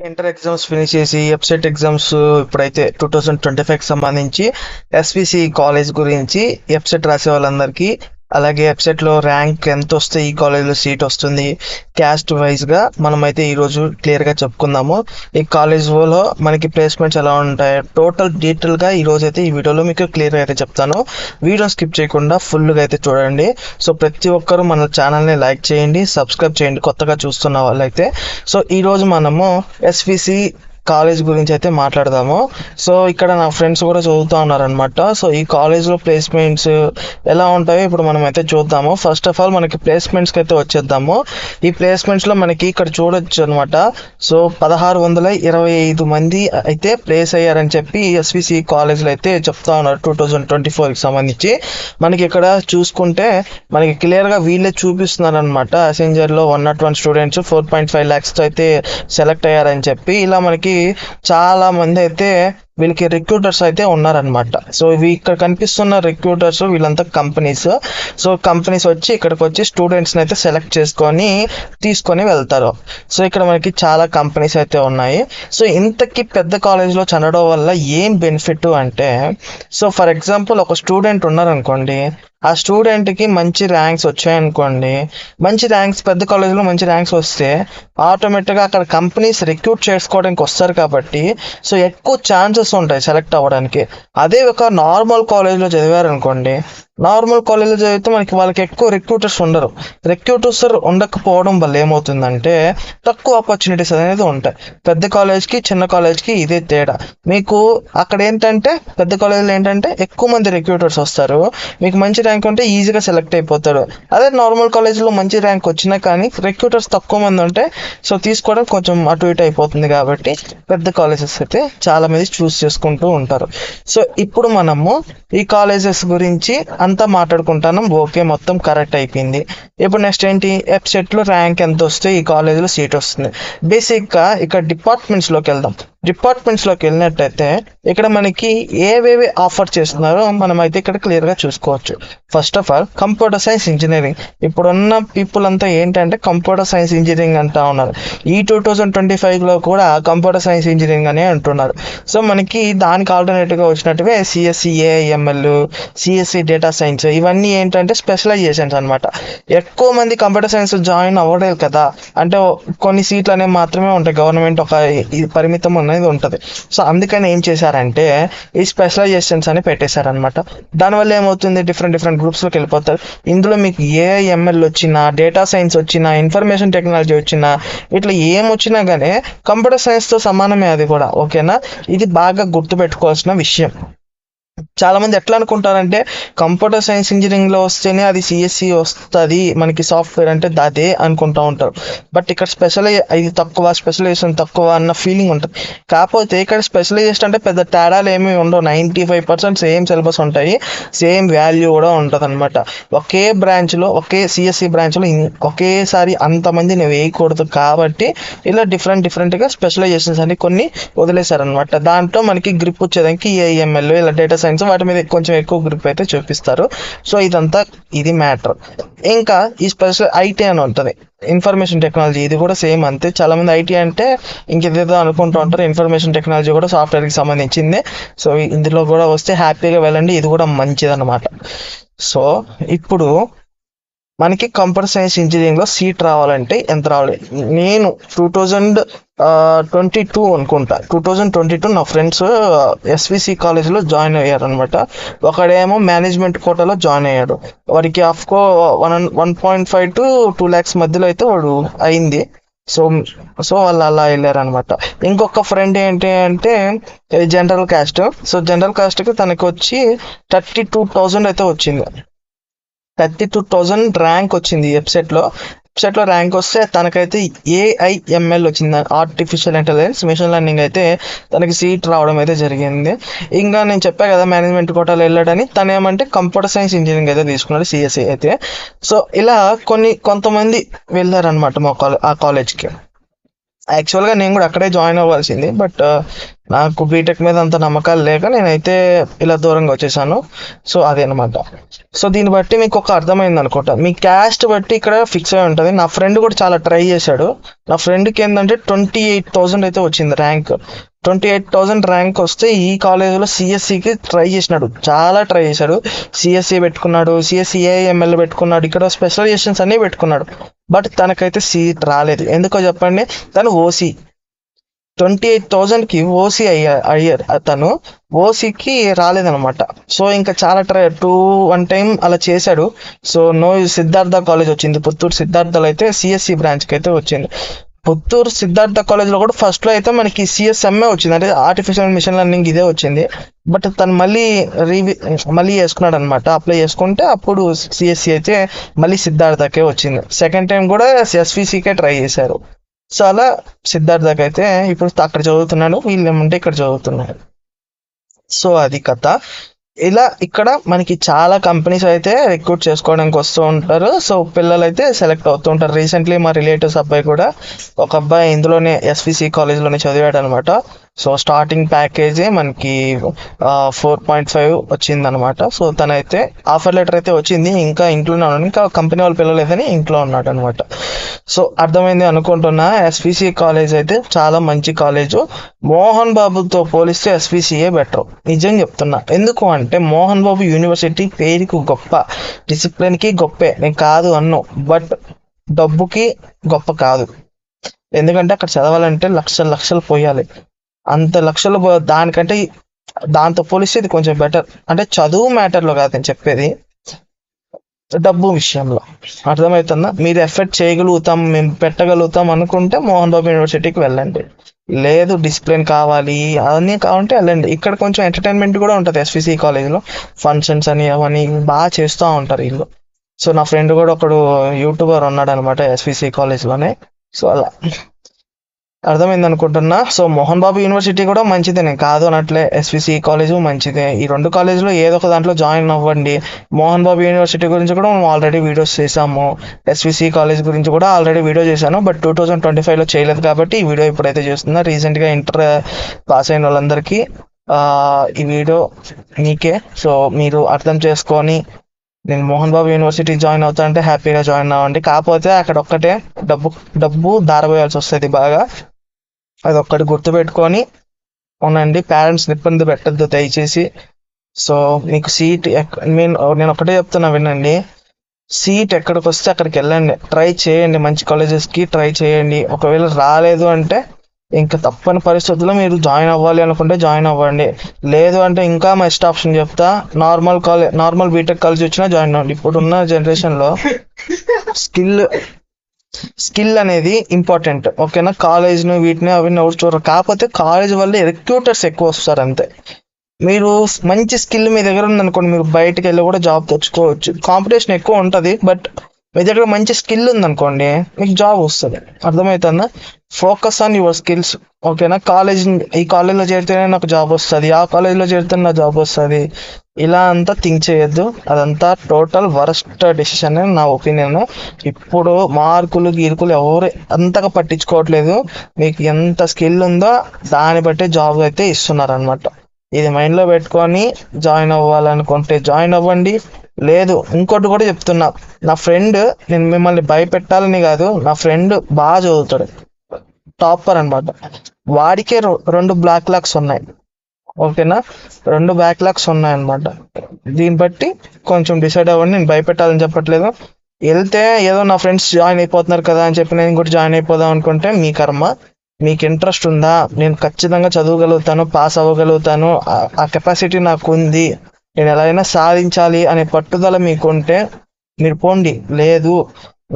Inter exams finish చేసి website exams ఇప్పుడైతే 2025 సంబంధించి ఎస్విసి కాలేజ్ గురించి వెబ్సైట్ రాసే వాళ్ళందరికీ, అలాగే వెబ్సైట్ లో ర్యాంక్ ఎంత వస్తే ఈ కాలేజ్ లో సీట్ వస్తుంది, క్యాస్ట్ వైజ్ గా మనమైతే ఈ రోజు క్లియర్ గా చెప్పుకుందాము. ఈ కాలేజ్ లో మనకి ప్లేస్మెంట్స్ ఎలా ఉంటాయి టోటల్ డీటెయిల్ గా ఈ రోజు అయితే ఈ వీడియోలో మీకు క్లియర్ గా అయితే చెప్తాను. వీడియో స్కిప్ చేయకుండా ఫుల్ గా అయితే చూడండి. సో ప్రతి ఒక్కరు మన ఛానల్ ని లైక్ చేయండి, సబ్స్క్రైబ్ చేయండి కొత్తగా చూస్తున్న వాళ్ళైతే. సో ఈ రోజు మనము ఎస్విసి కాలేజ్ గురించి అయితే మాట్లాడదాము. సో ఇక్కడ నా ఫ్రెండ్స్ కూడా చదువుతూ ఉన్నారనమాట. సో ఈ కాలేజ్లో ప్లేస్మెంట్స్ ఎలా ఉంటాయో ఇప్పుడు మనం అయితే చూద్దాము. ఫస్ట్ ఆఫ్ ఆల్ మనకి ప్లేస్మెంట్స్కి అయితే వచ్చేద్దాము. ఈ ప్లేస్మెంట్స్లో మనకి ఇక్కడ చూడొచ్చు అనమాట. సో 1625 మంది అయితే ప్లేస్ అయ్యారని చెప్పి ఎస్విసి కాలేజ్లో అయితే చెప్తా ఉన్నారు 2024కి సంబంధించి. మనకి ఇక్కడ చూసుకుంటే మనకి క్లియర్గా వీళ్ళే చూపిస్తున్నారు అనమాట. అసెంజర్లో 101 స్టూడెంట్స్ 4.5 lakhs అయితే సెలెక్ట్ అయ్యారని చెప్పి ఇలా మనకి చాలా మంది అయితే వీళ్ళకి రిక్రూటర్స్ అయితే ఉన్నారనమాట. సో ఇవి ఇక్కడ కనిపిస్తున్న రిక్రూటర్స్ వీళ్ళంతా కంపెనీస్. సో కంపెనీస్ వచ్చి ఇక్కడికి వచ్చి స్టూడెంట్స్ని అయితే సెలెక్ట్ చేసుకొని తీసుకొని వెళ్తారు. సో ఇక్కడ మనకి చాలా కంపెనీస్ అయితే ఉన్నాయి. సో ఇంతకీ పెద్ద కాలేజ్లో చదవడం వల్ల ఏం బెనిఫిట్ అంటే, సో ఫర్ ఎగ్జాంపుల్ ఒక స్టూడెంట్ ఉన్నారనుకోండి, ఆ స్టూడెంట్కి మంచి ర్యాంక్స్ వచ్చాయనుకోండి, మంచి ర్యాంక్స్ పెద్ద కాలేజ్లో మంచి ర్యాంక్స్ వస్తే ఆటోమేటిక్గా అక్కడ కంపెనీస్ రిక్రూట్ చేసుకోవడానికి వస్తారు కాబట్టి సో ఎక్కువ ఛాన్సెస్ ఉంటాయి సెలెక్ట్ అవ్వడానికి. అదే ఒక నార్మల్ కాలేజ్లో చదివారనుకోండి, నార్మల్ కాలేజ్లో చదివితే వాళ్ళకి ఎక్కువ రిక్రూటర్స్ ఉండరు. రిక్రూటర్స్ ఉండకపోవడం వల్ల ఏమవుతుందంటే తక్కువ ఆపర్చునిటీస్ అనేది ఉంటాయి. పెద్ద కాలేజ్కి చిన్న కాలేజ్కి ఇదే తేడా. మీకు అక్కడ ఏంటంటే పెద్ద కాలేజ్లో ఏంటంటే ఎక్కువ మంది రిక్రూటర్స్ వస్తారు, మీకు మంచి ర్యాంక్ ఉంటే ఈజీగా సెలెక్ట్ అయిపోతారు. అదే నార్మల్ కాలేజ్లో మంచి ర్యాంక్ వచ్చినా కానీ రిక్రూటర్స్ తక్కువ మంది ఉంటే సో తీసుకోవడం కొంచెం అటు ఇటు అయిపోతుంది. కాబట్టి పెద్ద కాలేజెస్ అయితే చాలా మంది చూస్ చేసుకుంటూ ఉంటారు. సో ఇప్పుడు మనము ఈ కాలేజెస్ గురించి అంతా మాట్లాడుకుంటాను. ఓకే, మొత్తం కరెక్ట్ అయిపోయింది. ఇప్పుడు నెక్స్ట్ ఏంటి, వెబ్సైట్లో ర్యాంక్ ఎంత వస్తే ఈ కాలేజీలో సీట్ వస్తుంది. బేసిక్గా ఇక్కడ డిపార్ట్మెంట్స్లోకి వెళ్దాం. డిపార్ట్మెంట్స్లోకి వెళ్ళినట్టయితే ఇక్కడ మనకి ఏవేవి ఆఫర్ చేస్తున్నారో మనం అయితే ఇక్కడ క్లియర్గా చూసుకోవచ్చు. First of all computer science engineering. ఇప్పుడున్న పీపుల్ అంతా ఏంటంటే కంప్యూటర్ సైన్స్ ఇంజనీరింగ్ అంటా ఉన్నారు. ఈ 2025లో కూడా కంప్యూటర్ సైన్స్ ఇంజనీరింగ్ అనే అంటున్నారు. సో మనకి దానికి ఆల్టర్నేటివ్గా వచ్చినట్టువే CSE AIML, CSE data science, ఇవన్నీ ఏంటంటే స్పెషలైజేషన్స్ అనమాట. ఎక్కువ మంది కంప్యూటర్ సైన్స్ జాయిన్ అవ్వలేదు కదా, అంటే కొన్ని సీట్లు అనేవి మాత్రమే ఉంటాయి, గవర్నమెంట్ ఒక పరిమితం అనేది ఉంటుంది. సో అందుకని ఏం చేశారంటే ఈ స్పెషలైజేషన్స్ అని పెట్టేశారనమాట. దానివల్ల ఏమవుతుంది, డిఫరెంట్ గ్రూప్స్లోకి వెళ్ళిపోతారు. ఇందులో మీకు ఏఐఎంఎల్ వచ్చినా, డేటా సైన్స్ వచ్చినా, ఇన్ఫర్మేషన్ టెక్నాలజీ వచ్చినా, ఇట్లా ఏం వచ్చినా కానీ కంప్యూటర్ సైన్స్తో సమానమే అది కూడా. ఓకేనా, ఇది బాగా గుర్తుపెట్టుకోవాల్సిన విషయం. చాలా మంది ఎట్లా అనుకుంటారంటే కంప్యూటర్ సైన్స్ ఇంజనీరింగ్లో వస్తేనే అది సిఎస్సి వస్తుంది, మనకి సాఫ్ట్వేర్ అంటే అదే అనుకుంటూ ఉంటారు. బట్ ఇక్కడ ఇది తక్కువ, స్పెషలైజేషన్ తక్కువ అన్న ఫీలింగ్ ఉంటుంది. కాకపోతే ఇక్కడ స్పెషలైజేషన్ అంటే పెద్ద తేడాలు ఏమీ ఉండవు. 95% సేమ్ సిలబస్ ఉంటాయి, సేమ్ వాల్యూ కూడా ఉంటుంది అనమాట. ఒకే బ్రాంచ్లో, ఒకే సిఎస్సి బ్రాంచ్లో ఒకేసారి అంతమందిని వేయకూడదు కాబట్టి ఇలా డిఫరెంట్గా స్పెషలైజేషన్స్ అని కొన్ని వదిలేశారనమాట. దాంట్లో మనకి గ్రిప్ వచ్చేదానికి ఏఐఎంఎల్, ఇలా డేటా సైన్స్, వాటి మీద కొంచెం ఎక్కువ గ్రిప్ అయితే చూపిస్తారు. సో ఇది మ్యాటర్. ఇంకా ఈ స్పెషల్ ఐటీ అని ఉంటుంది, ఇన్ఫర్మేషన్ టెక్నాలజీ. ఇది కూడా సేమ్ అంతే. చాలా మంది ఐటీ అంటే ఇంకేదేదో అనుకుంటూ ఉంటారు. ఇన్ఫర్మేషన్ టెక్నాలజీ కూడా సాఫ్ట్వేర్కి సంబంధించిందే. సో ఇందులో కూడా వస్తే హ్యాపీగా వెళ్ళండి, ఇది కూడా మంచిదన్నమాట. సో ఇప్పుడు మనకి కంప్యూటర్ సైన్స్ ఇంజనీరింగ్లో సీట్ రావాలంటే ఎంత రావాలి? నేను 2022 అనుకుంటా, 2022 నా ఫ్రెండ్స్ ఎస్విసి కాలేజ్లో జాయిన్ అయ్యారు అనమాట. ఒకడేమో మేనేజ్మెంట్ కోటాలో జాయిన్ అయ్యాడు. వాడికి ఆఫ్కో 1.5 to 2 lakhs మధ్యలో అయితే వాడు అయింది. సో వాళ్ళు అలా వెళ్ళారనమాట. ఇంకొక ఫ్రెండ్ ఏంటి అంటే జనరల్ క్యాస్ట్. సో జనరల్ క్యాస్ట్కి తనకి వచ్చి 32,000 అయితే వచ్చింది. 32,000 ర్యాంక్ వచ్చింది వెబ్సైట్లో ర్యాంక్ వస్తే తనకైతే ఏఐఎంఎల్ వచ్చింది, ఆర్టిఫిషియల్ ఇంటెలిజెన్స్ మిషన్ లెర్నింగ్ అయితే తనకి సీట్ రావడం అయితే జరిగింది. ఇంకా నేను చెప్పా కదా మేనేజ్మెంట్ కోటాలో వెళ్ళాడని, తను ఏమంటే కంప్యూటర్ సైన్స్ ఇంజనీరింగ్ అయితే తీసుకున్నాడు, సిఎస్సి అయితే. సో ఇలా కొంతమంది వెళ్ళారనమాట ఆ కాలేజ్కి. యాక్చువల్గా నేను కూడా అక్కడే జాయిన్ అవ్వాల్సింది, బట్ నాకు బీటెక్ మీద అంత నమ్మకాలు లేక నేనైతే ఇలా దూరంగా వచ్చేసాను. సో అదే అనమాట. సో దీన్ని బట్టి మీకు ఒక అర్థమైంది అనుకుంటా. మీ క్యాస్ట్ బట్టి ఇక్కడ ఫిక్స్ అయి ఉంటుంది. నా ఫ్రెండ్ కూడా చాలా ట్రై చేశాడు. నా ఫ్రెండ్కి ఏంటంటే 28,000 అయితే వచ్చింది ర్యాంక్. 28,000 ర్యాంక్ వస్తే ఈ కాలేజీలో సిఎస్సికి ట్రై చేసినాడు, చాలా ట్రై చేశాడు. సిఎస్సి పెట్టుకున్నాడు, సిఎస్సి ఏఎంఎల్ పెట్టుకున్నాడు, ఇక్కడ స్పెషలైజేషన్స్ అన్నీ పెట్టుకున్నాడు. బట్ తనకైతే సీట్ రాలేదు. ఎందుకో చెప్పండి, తను ఓసీ. 28,000కి ఓసీ అయ్యారు తను, ఓసీకి రాలేదనమాట. సో ఇంకా చాలా వన్ టైం అలా చేశాడు. సో నో సిద్ధార్థ కాలేజ్ వచ్చింది, పుత్తూరు సిద్ధార్థలో అయితే సిఎస్సి బ్రాంచ్కి అయితే వచ్చింది. పుత్తూరు సిద్ధార్థ కాలేజ్లో కూడా ఫస్ట్లో అయితే మనకి సిఎస్ఎంఏ వచ్చింది, అంటే ఆర్టిఫిషియల్ మిషన్ లెర్నింగ్ ఇదే వచ్చింది. బట్ తను మళ్ళీ వేసుకున్నాడు అనమాట. అప్లై చేసుకుంటే అప్పుడు సిఎస్సి అయితే మళ్ళీ సిద్ధార్థకే వచ్చింది. సెకండ్ టైం కూడా ఎస్విసికే ట్రై చేశారు. సో అలా సిద్ధార్థకి అయితే ఇప్పుడు అక్కడ చదువుతున్నాడు, వీళ్ళు ఏమంటే ఇక్కడ చదువుతున్నారు. సో అది కథ. ఇలా ఇక్కడ మనకి చాలా కంపెనీస్ అయితే రిక్రూట్ చేసుకోవడానికి వస్తూ ఉంటారు. సో పిల్లలు అయితే సెలెక్ట్ అవుతూ ఉంటారు. రీసెంట్లీ మా రిలేటివ్స్ అబ్బాయి కూడా, ఒక అబ్బాయి ఇందులోనే ఎస్విసి కాలేజ్లోనే చదివాడు అనమాట. సో స్టార్టింగ్ ప్యాకేజే మనకి 4.5 వచ్చిందనమాట. సో తనైతే ఆఫర్ లెటర్ అయితే వచ్చింది, ఇంకా ఇంట్లోనే ఉన్నాడు, ఇంకా కంపెనీ వాళ్ళు పిల్లలేదని ఇంట్లో ఉన్నాడు అనమాట. సో అర్థమైంది అనుకుంటున్నా. ఎస్విసి కాలేజ్ అయితే చాలా మంచి కాలేజు. మోహన్ బాబుతో పోలిస్తే ఎస్విసిఏ బెటర్, నిజం చెప్తున్నా. ఎందుకు అంటే మోహన్ బాబు యూనివర్సిటీ పేరుకు గొప్ప, డిసిప్లిన్కి గొప్పే, నేను కాదు అన్ను, బట్ డబ్బుకి గొప్ప కాదు. ఎందుకంటే అక్కడ చదవాలంటే లక్షలు పోయాలి. అంత లక్షలు దానికంటే దాంతో పోలిస్తే ఇది కొంచెం బెటర్. అంటే చదువు మ్యాటర్లో కాదు నేను చెప్పేది, డబ్బు విషయంలో. అర్థమవుతుందా? మీరు ఎఫర్ట్ చేయగలుగుతాం, మేము పెట్టగలుగుతాం అనుకుంటే మోహన్ బాబు యూనివర్సిటీకి వెళ్ళండి. లేదు డిసిప్లిన్ కావాలి అవన్నీ కావాలంటే వెళ్ళండి. ఇక్కడ కొంచెం ఎంటర్టైన్మెంట్ కూడా ఉంటుంది ఎస్విసి కాలేజ్లో, ఫంక్షన్స్ అని అవన్నీ బాగా చేస్తూ ఉంటారు వీళ్ళు. సో నా ఫ్రెండ్ కూడా ఒకడు యూట్యూబర్ ఉన్నాడు అనమాట ఎస్విసి కాలేజ్లోనే. సో అలా అర్థమైంది అనుకుంటున్నా. సో మోహన్ బాబు యూనివర్సిటీ కూడా మంచిదే, నేను కాదు అనట్లే. ఎస్విసి కాలేజ్ మంచిదే. ఈ రెండు కాలేజ్లో ఏదో ఒక దాంట్లో జాయిన్ అవ్వండి. మోహన్ బాబు యూనివర్సిటీ గురించి కూడా మనం ఆల్రెడీ వీడియోస్ చేసాము, ఎస్విసి కాలేజ్ గురించి కూడా ఆల్రెడీ వీడియో చేశాను. బట్ 2025లో చేయలేదు కాబట్టి ఈ వీడియో ఇప్పుడైతే చేస్తున్నా. రీసెంట్గా ఇంటర్ పాస్ అయిన వాళ్ళందరికీ ఈ వీడియో మీకే. సో మీరు అర్థం చేసుకొని నేను మోహన్ బాబు యూనివర్సిటీ జాయిన్ అవుతా అంటే హ్యాపీగా జాయిన్ అవ్వండి. కాకపోతే అక్కడ ఒక్కటే డబ్బు దారబోయాల్సి వస్తుంది బాగా, అది ఒక్కటి గుర్తుపెట్టుకొని అవునండి. పేరెంట్స్ని ఇబ్బంది పెట్టద్దు దయచేసి. సో మీకు సీట్ నేను ఒకటే చెప్తున్నా వినండి, సీట్ ఎక్కడికి వస్తే అక్కడికి వెళ్ళండి, ట్రై చేయండి, మంచి కాలేజెస్కి ట్రై చేయండి. ఒకవేళ రాలేదు అంటే ఇంకా తప్పని పరిస్థితుల్లో మీరు జాయిన్ అవ్వాలి అనుకుంటే జాయిన్ అవ్వండి. లేదు అంటే ఇంకా బెస్ట్ ఆప్షన్ చెప్తా, నార్మల్ బీటెక్ కాలేజ్ వచ్చినా జాయిన్ అవ్వండి. ఇప్పుడున్న జనరేషన్లో స్కిల్ అనేది ఇంపార్టెంట్, ఓకేనా? కాలేజ్ను వీటిని అవి ఎవరు చూడరు. కాకపోతే కాలేజ్ వల్ల రిక్రూటర్స్ ఎక్కువ వస్తారు అంతే. మీరు మంచి స్కిల్ మీ దగ్గర ఉందనుకోండి, మీరు బయటకు వెళ్ళి కూడా జాబ్ తెచ్చుకోవచ్చు. కాంపిటీషన్ ఎక్కువ ఉంటుంది, బట్ మీ దగ్గర మంచి స్కిల్ ఉందనుకోండి మీకు జాబ్ వస్తుంది. అర్థమవుతుందా? ఫోకస్ ఆన్ యువర్ స్కిల్స్, ఓకేనా? ఈ కాలేజ్లో చేరితేనే నాకు జాబ్ వస్తుంది, ఆ కాలేజ్లో చేరితేనే నాకు జాబ్ వస్తుంది, ఇలా అంతా థింక్ చేయొద్దు. అదంతా టోటల్ వరస్ట్ డెసిషన్ అని నా ఒపీనియన్. ఇప్పుడు మార్కులు గీర్కులు ఎవరు అంతగా పట్టించుకోవట్లేదు. మీకు ఎంత స్కిల్ ఉందో దాన్ని బట్టి జాబ్ అయితే ఇస్తున్నారు అనమాట. ఇది మైండ్లో పెట్టుకొని జాయిన్ అవ్వాలనుకుంటే జాయిన్ అవ్వండి. లేదు, ఇంకోటి కూడా చెప్తున్నా, నా ఫ్రెండ్, నేను మిమ్మల్ని భయపెట్టాలని కాదు, నా ఫ్రెండ్ బాగా చదువుతాడు, టాపర్ అనమాట. వాడికే 2 బ్యాక్లాగ్స్ ఉన్నాయి, ఓకేనా? 2 బ్యాక్లాగ్స్ ఉన్నాయన్నమాట. దీన్ని బట్టి కొంచెం డిసైడ్ అవ్వండి. నేను భయపెట్టాలని చెప్పట్లేదు. వెళ్తే ఏదో నా ఫ్రెండ్స్ జాయిన్ అయిపోతున్నారు కదా అని చెప్పి నేను కూడా జాయిన్ అయిపోదాం అనుకుంటే మీ కర్మ. మీకు ఇంట్రెస్ట్ ఉందా, నేను ఖచ్చితంగా చదవగలుగుతాను, పాస్ అవ్వగలుగుతాను, ఆ కెపాసిటీ నాకు ఉంది, నేను ఎలా అయినా సాధించాలి అనే పట్టుదల మీకుంటే మీరు పోండి. లేదు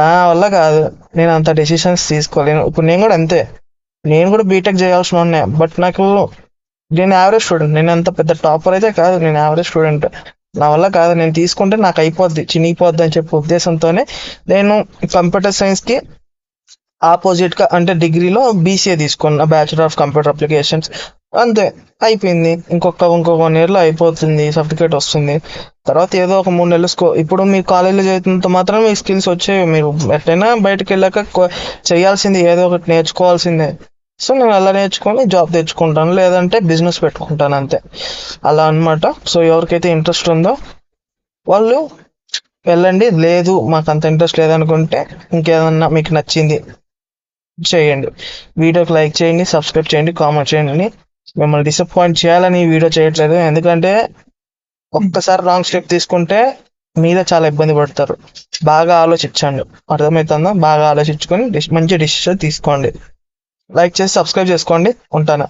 నా వల్ల కాదు, నేను అంత డెసిషన్స్ తీసుకోలేను. ఇప్పుడు నేను కూడా అంతే, నేను కూడా బీటెక్ చేయాల్సిన ఉన్నాయి, బట్ నేను యావరేజ్ స్టూడెంట్, నేను అంత పెద్ద టాపర్ అయితే కాదు, నేను యావరేజ్ స్టూడెంట్. నా వల్ల కాదు, నేను తీసుకుంటే నాకు అయిపోద్ది, చినిగిపోద్ది అని చెప్పే ఉద్దేశంతోనే నేను కంప్యూటర్ సైన్స్కి ఆపోజిట్గా అంటే డిగ్రీలో బీసీఏ తీసుకున్నా, బ్యాచులర్ ఆఫ్ కంప్యూటర్ అప్లికేషన్స్. అంతే, అయిపోయింది. ఇంకొక 1 ఇయర్లో అయిపోతుంది, సర్టిఫికేట్ వస్తుంది. తర్వాత ఏదో ఒక 3 నెలలు ఇప్పుడు మీ కాలేజీలో చదువుతున్నంత మాత్రం మీ స్కిల్స్ వచ్చాయి. మీరు ఎట్లయినా బయటకు వెళ్ళాక చేయాల్సింది ఏదో ఒకటి నేర్చుకోవాల్సిందే. సో నేను అలా నేర్చుకొని జాబ్ తెచ్చుకుంటాను, లేదంటే బిజినెస్ పెట్టుకుంటాను అంతే. అలా అన్నమాట. సో ఎవరికైతే ఇంట్రెస్ట్ ఉందో వాళ్ళు వెళ్ళండి. లేదు మాకు అంత ఇంట్రెస్ట్ లేదనుకుంటే ఇంకేదన్నా మీకు నచ్చింది చేయండి. వీడియోకి లైక్ చేయండి, సబ్స్క్రైబ్ చేయండి, కామెంట్ చేయండి. మిమ్మల్ని డిసప్పాయింట్ చేయాలని ఈ వీడియో చేయట్లేదు, ఎందుకంటే ఒక్కసారి రాంగ్ స్టెప్ తీసుకుంటే మీద చాలా ఇబ్బంది పడతారు. బాగా ఆలోచించండి, అర్థమవుతుందా? బాగా ఆలోచించుకొని మంచి డిసిషన్ తీసుకోండి. లైక్ చేసి సబ్స్క్రైబ్ చేసుకోండి. ఉంటాను.